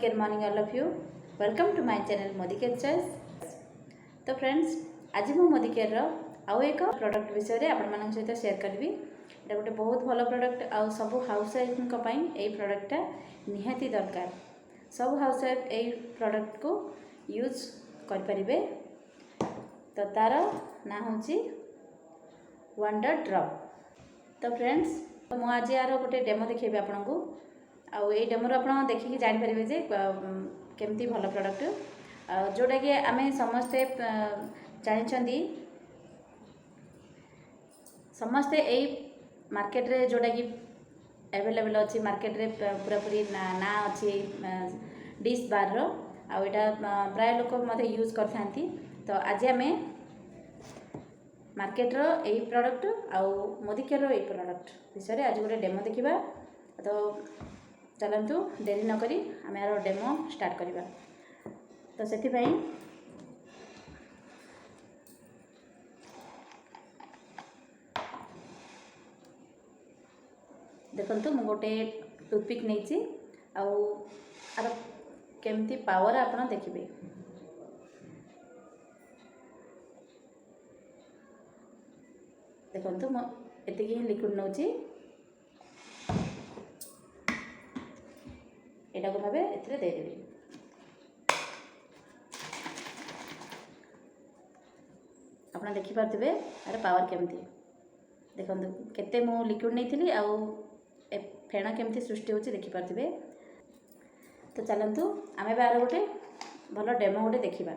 Good morning all of you. Welcome to my channel Modicare Choice. तो friends आज मु मोदिकेयर आउ एक प्रोडक्ट विषय रे आपण मानक सहित शेयर करबी। एटा गोटे बहुत भलो प्रोडक्ट आउ सब हाउस वाइफ को पई एई प्रोडक्टटा निहाती दरकार। सब हाउस वाइफ एई प्रोडक्ट को यूज कर परिबे। तो तार ना होची वंडर ड्रॉप। तो फ्रेंड्स मु आज यार गोटे डेमो देखेबी आपन को। आउ ए डेमो आपन देखि जानि परिबे जे केमती भलो प्रोडक्ट जोटा कि आम समस्ते जानी समस्ते यही मार्केट रे जोटा कि अवेलेबल अच्छी मार्केट रे पूरा पूरी ना अच्छी डिश बार रो आउटा प्राय लोक मत यूज करथांती। तो आज आम मार्केट रो यही प्रोडक्ट आउ मोदिकेयर रो यही प्रोडक्ट विषय आज गोटे डेमो देखा। तो चलतु देरी न करी आम यार डेमो स्टार्ट करवा। तो से देखु मु गोटे टूथपिक नहीं आर केमती पावर आपन देखिए। देखु मुझे ही लिक्विड नौ एटा को भावे एथिरे दे देबी। आपन देखि पारथिबे अरे पावर केमती देखंतु केते मो लिक्विड नै थिली आउ ए फेण केमती सृष्टि होची देखि पारथिबे। तो चलंतु आमे बार गोटे भलो डेमो गोटे देखिबा।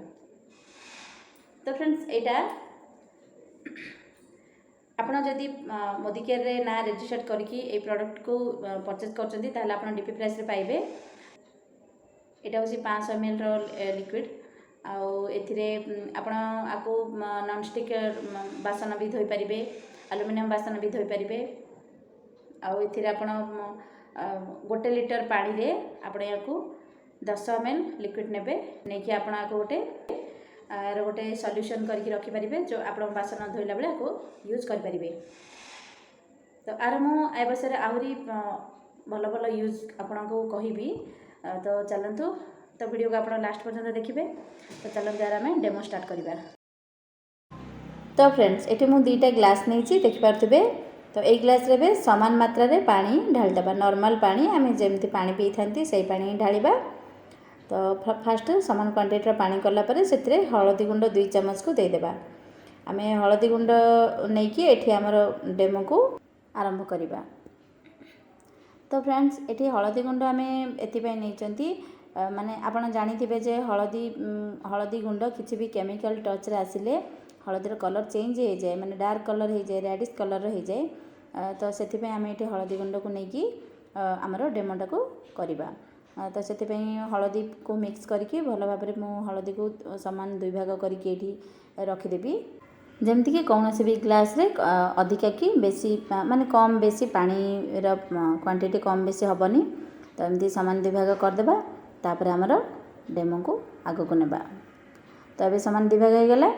तो फ्रेंड्स एटा आपन जदि मोदिकेयर रे ना रजिस्टर करके ए प्रोडक्ट को परचेज करचंती ताले आपन डीपी प्राइस रे पाइबे। एटा होची 500 ml रो लिक्विड आउ एथिरे आपण आको नॉन स्टिक बासन भी धोई परिबे, एल्युमिनियम बासन भी धोई परिबे। आउ एथिरे आपण 1 लीटर पानी रे आपण याको 10 ml लिक्विड नेबे नै कि आपण आको गोटे सॉल्यूशन करके रखि परिबे जो आपण बासन धोइला बेले आको यूज कर परिबे। तो आर मु ए बसरे आहुरी भलो भलो यूज आपण को कहिबी। तो चलतु तो वीडियो को आप लास्ट पर्यंत देखिए। तो चलते यार आम डेमो स्टार्ट करवा। तो फ्रेंड्स ये मुझे दुईटा ग्लास नहीं देखिपे। तो यही ग्लास रे समान मात्रा रे पानी ढालीदेवा। नॉर्मल पानी आम जमी पानी पी था से पानी ढालिबा। तो फास्ट समान क्वांटिटी पानी कलापर से हलदी गुंड 2 चम्मच को देदेबा। आम हलदी गुंड नहीं कि एठी आमर डेमो को आरंभ करवा। तो फ्रेंड्स ये हलदी गुंड आम एपाई नहीं माने आपन जानी जे हलदी गुंड किसी भी केमिकल टच रे आसिले हलदीर कलर चेंज हो जाए, माने डार्क कलर हो जाए, रेडिश कलर हो जाए। तो से आम ये हलदी गुंड को लेकिन आमर डेमोटा को करवा। तो से हलदी को मिक्स करके भल भाव में मु हलदी को सामान 2 भाग करके रखिदेवी। जमती कि कौन भी ग्लास रे अधिका कि बेसी माने कम बेसी पानी क्वांटिटी कम बेसी हेनी। तो एमती सामान 2 भाग करदेबा। तापर आमर डेमो को आग को नेबा। तो अबे सामान 2 भाग हो गला।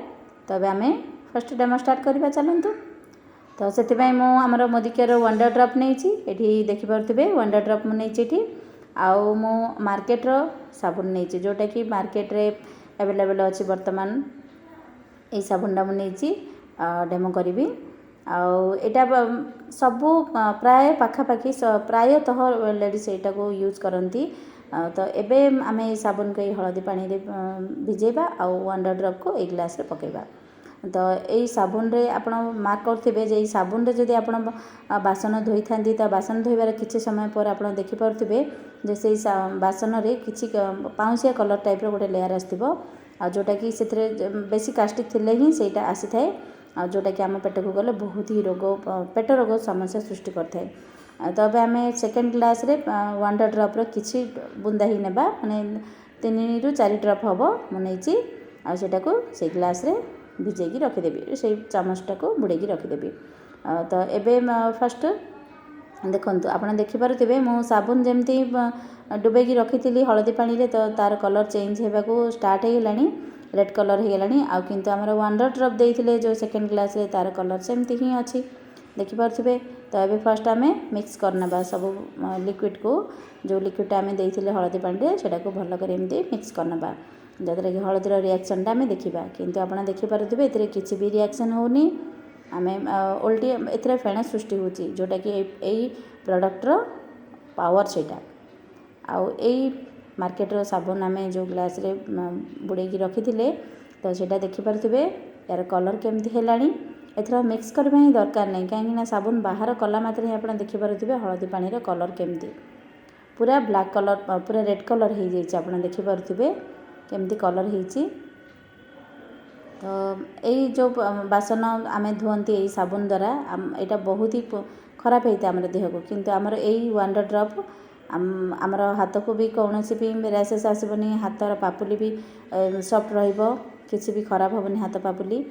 तो अबे आमे फर्स्ट डेमो स्टार्ट करबा चलंतु। तो से आमर मोदिकेयर वंडर ड्रॉप नहीं एठी देखि पारथिबे। वंडर ड्रॉप मु नहीं एठी आउ मु मार्केट रो साबुन नहीं जोटा कि मार्केट रे अवेलेबल अछि वर्तमान। यही साबुनटा मुझे डेमो करी आटा सबू प्राय पाखापाखि प्रायतः लेडीज एटा को यूज करती। तो एबे आम साबुन को हलदी पानी रे भिजेबा आउ वंडर ड्रॉप को एक ग्लास रे पकेबा। तो यही साबुन रे आपण मार्क करथिबे जे साबुन रे जदि आपण बासन धोई थांती तो बासन धोइबार किछि समय पर आपण देखि पारथिबे जे से बासन रे किछि पाउसिया कलर टाइप रो गोटे लेयर आस्थिबो आ जोटा कि से बेसी कास्टिक थिले ही सेटा आसी थाए आ जोटा कि आम पेट को गले बहुत ही रोग पेट रोग समस्या सृष्टि करथाए। तो अब आम सेकेंड ग्लास रे वंडर ड्रॉप रो किछि बुंदा ही नेबा माने 3 ରୁ 4 ड्रॉप हबो मु नेछि आ सेटा को से ग्लास रे भिजेकी रखिदेवी। से चामचटा को बुड़ेकी रखिदेवी। तो एबे फर्स्ट देखंतु आपण देखि पारुथिबे मु साबुन जेमती डुबेकी रखी हलदी पानी रे। तो तार कलर चेंज होगा को स्टार्ट हो गलानी, रेड कलर हो गलानी। आ किंतु आमर वंडर ड्रॉप देइथिले जो सेकेंड ग्लास रे तार कलर सेमती ही अच्छी। देखिपे। तो ये फर्स्ट आम मिक्स करना सब लिक्विड को, जो लिक्विडटा आम देते हलदी पानी से भलकर एमती मिक्स करना, जद्वारा कि हलदीर रिएक्शनटा आम देखा। किंतु आप देखिपे ये किसी भी रिएक्शन होनी, आम ओल्टी ए फेण सृष्टि होची, जोटा कि यही प्रॉडक्टर पावर सेटा। आउ मार्केटर साबुन आम जो ग्लास रे बुड़े रखी थे, तो सेटा देखिपे यार कलर केमती है। एथर मिक्स करवा ही दरकार नहीं, कहीं साबुन बाहर कला मात्र ही आप देखिपे हलदी पानी कलर केमती पूरा ब्लैक कलर, पूरा रेड कलर हो जाए। आप देखिपे केमती कलर होती। तो यही जो बासन आम धुअंती यही साबुन द्वारा यहाँ बहुत ही खराब होता है आम देह को, किंतु आमर यही वंडर ड्रप आमर हाथ को भी कौन भी रैसेस आसबनी, हाथर पापुली भी सफ्ट रही भी खराब हेनी हाथ पापुली।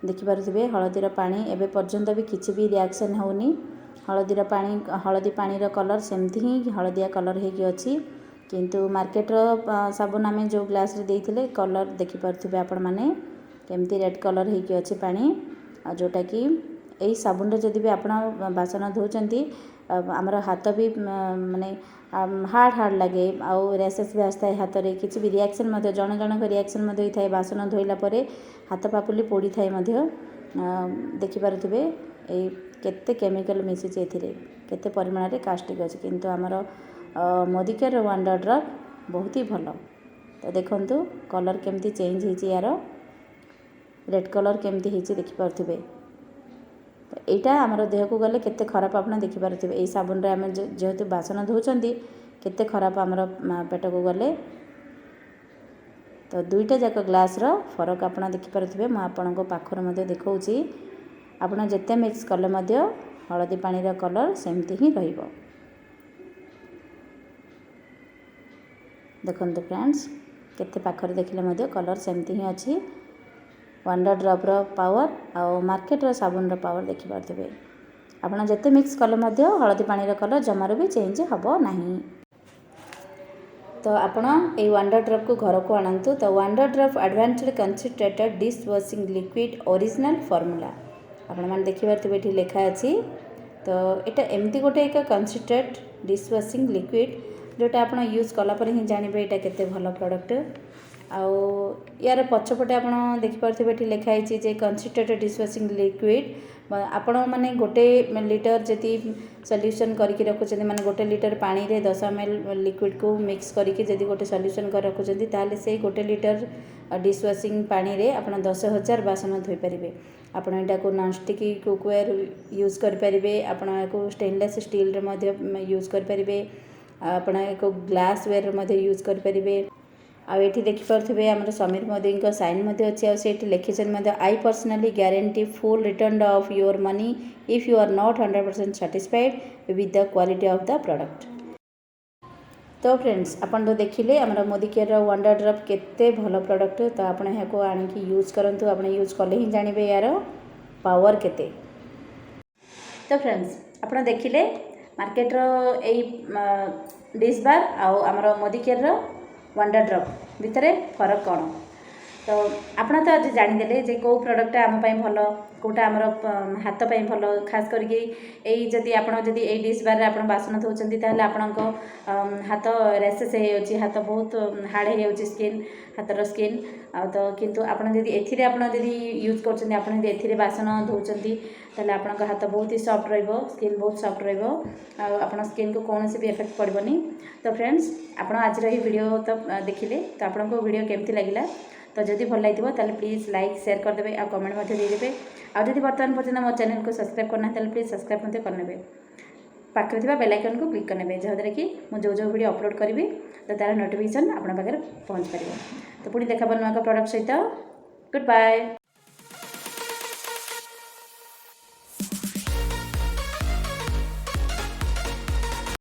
देखिपे हलदीर पानी एवं पर्यंत भी किसी भी रिएक्शन होनी, हलदीर पानी हलदी पानी कलर सेमती ही हलदिया कलर होगी। किंतु मार्केटर साबुन आम जो ग्लास रे देते कलर देखिपे आपण मैंने केमती रेड कलर होगी पानी, जोटा कि यही साबुन जदि भी आप बासन धोचंती आमर हाथ भी माने हार्ड हार्ड लगे, आउ रैसेस भी आसता है हाथ में, किसी भी रिएक्शन जन जनक रिएक्शन होता है बासन धोइला परे हाथ पापुली पोड़ी थाए। देखिपे केते केमिकल मिसी केते परिमाण रे कास्टिक अच्छे, किंतु आमर मोदिकेयर वंडर ड्रप बहुत ही भल। तो देखंतु कलर केमती चेंज होती, यार रेड कलर केमती होती देखिपे। तो यहाँ आमर देह को गले केते खराब आप देखिपे, यही साबुन रे आम जेहेतु बासन धोचंती केते खराब आमर पेट को गले। तो दुईटा जाक ग्लास रो फरक आप देखिपे, मुझे पाखर देखा। आपड़ जिते मिक्स कले हलदी पानी कलर सेमती ही रहिबो। देखंतु फ्रेंड्स केते पाखर देखिले कलर सेमती ही अच्छी। वंडर ड्रप रो पावर आउ मार्केट साबुन रो पावर देखिपे। आपड़ जिते मिक्स कले हलदी पानी कलर जमार भी चेंज हम नहीं। तो आपण ये वंडर ड्रप को घर को आनतु। तो wonder drop advanced concentrated dish washing liquid original formula आपण मैंने देखिपे ये लिखा अच्छी। तो यहाँ एमती गोटे एक कंसंट्रेट डिश वॉशिंग लिक्विड जोटा आप यूज कलापर ही जानवे यहाँ केते भल प्रोडक्ट। आउ यार पछपटे आप देखिपे ये लिखाई जे कंसंट्रेटेड डिश वॉशिंग लिक्विड आपण मैंने गोटे लिटर जदि सल्यूशन करके रखुच्च, माने गोटे लिटर पानी रे 10 ml लिक्विड को मिक्स करके जदि गोटे सल्यूशन कर रखुच्च, ताले से गोटे लिटर डिश वॉशिंग पानी रे आपण 10,000 बासन धोई पारे। आपण एटा को नॉनस्टिक कुकवेयर यूज करें, आपण को स्टेनलेस स्टील रे यूज करें, आपण एक ग्लास वेयर यूज करें। आठी देखिपे आम समीर मोदी साइन अच्छी लिखिं I personally guarantee full return of your money if you are not 100% satisfied with the quality of the product. तो फ्रेंड्स आपन तो देखिले आमर मोदिकेयर वंडर ड्रप केते भल प्रोडक्ट। तो आपन यहाँ आणिकी यूज करंतु, आपन यूज कले ही जानवे यार पावर केते। तो फ्रेंड्स आपन देखिले मार्केटर यही डिश बार आमर मोदिकेयर वंडर ड्रप भितर फरक कौन। तो आपड़ तो आज जानीदे जे कौ प्रोडक्ट आम भल कौटा आमर हाथ भल, खास करके यही जदि आपड़ी ये डिश बार आप बासन धोचंती ताहले आपणको हाथ रैसेस हो, हाथ बहुत हार्ड हो स्किन, हाथर स्किन। तो किंतु आपड़ जदि एथिरे आपड़ जदि यूज करछंती, आपड़ जदि एथिरे बासन धोचंती ताहले आपणको हाथ बहुत ही सॉफ्ट रहिबो, स्किन बहुत सॉफ्ट रहिबो, आपन स्किन को कौन भी इफेक्ट पड़बनी। तो फ्रेंड्स आपड़ आज ये वीडियो तो देखिले, तो आपको वीडियो केमती लगिला, तो जदि भल लगे ताहले प्लीज लाइक शेयर करदे आ कमेंट देदेवे। आदि बर्तमान पर्यटन मो चैनल को सब्सक्राइब करना ताहले प्लीज सब्सक्राइब करने, पाखे थी बेल आइकन को क्लिक करने, जहाँद्वारा कि मुझे जो वीडियो अपलोड करी तो तार नोटिफिकेशन आप पाखे पहुँच पार। तो पुणी देखा नुआ प्रोडक्ट सहित। Good bye.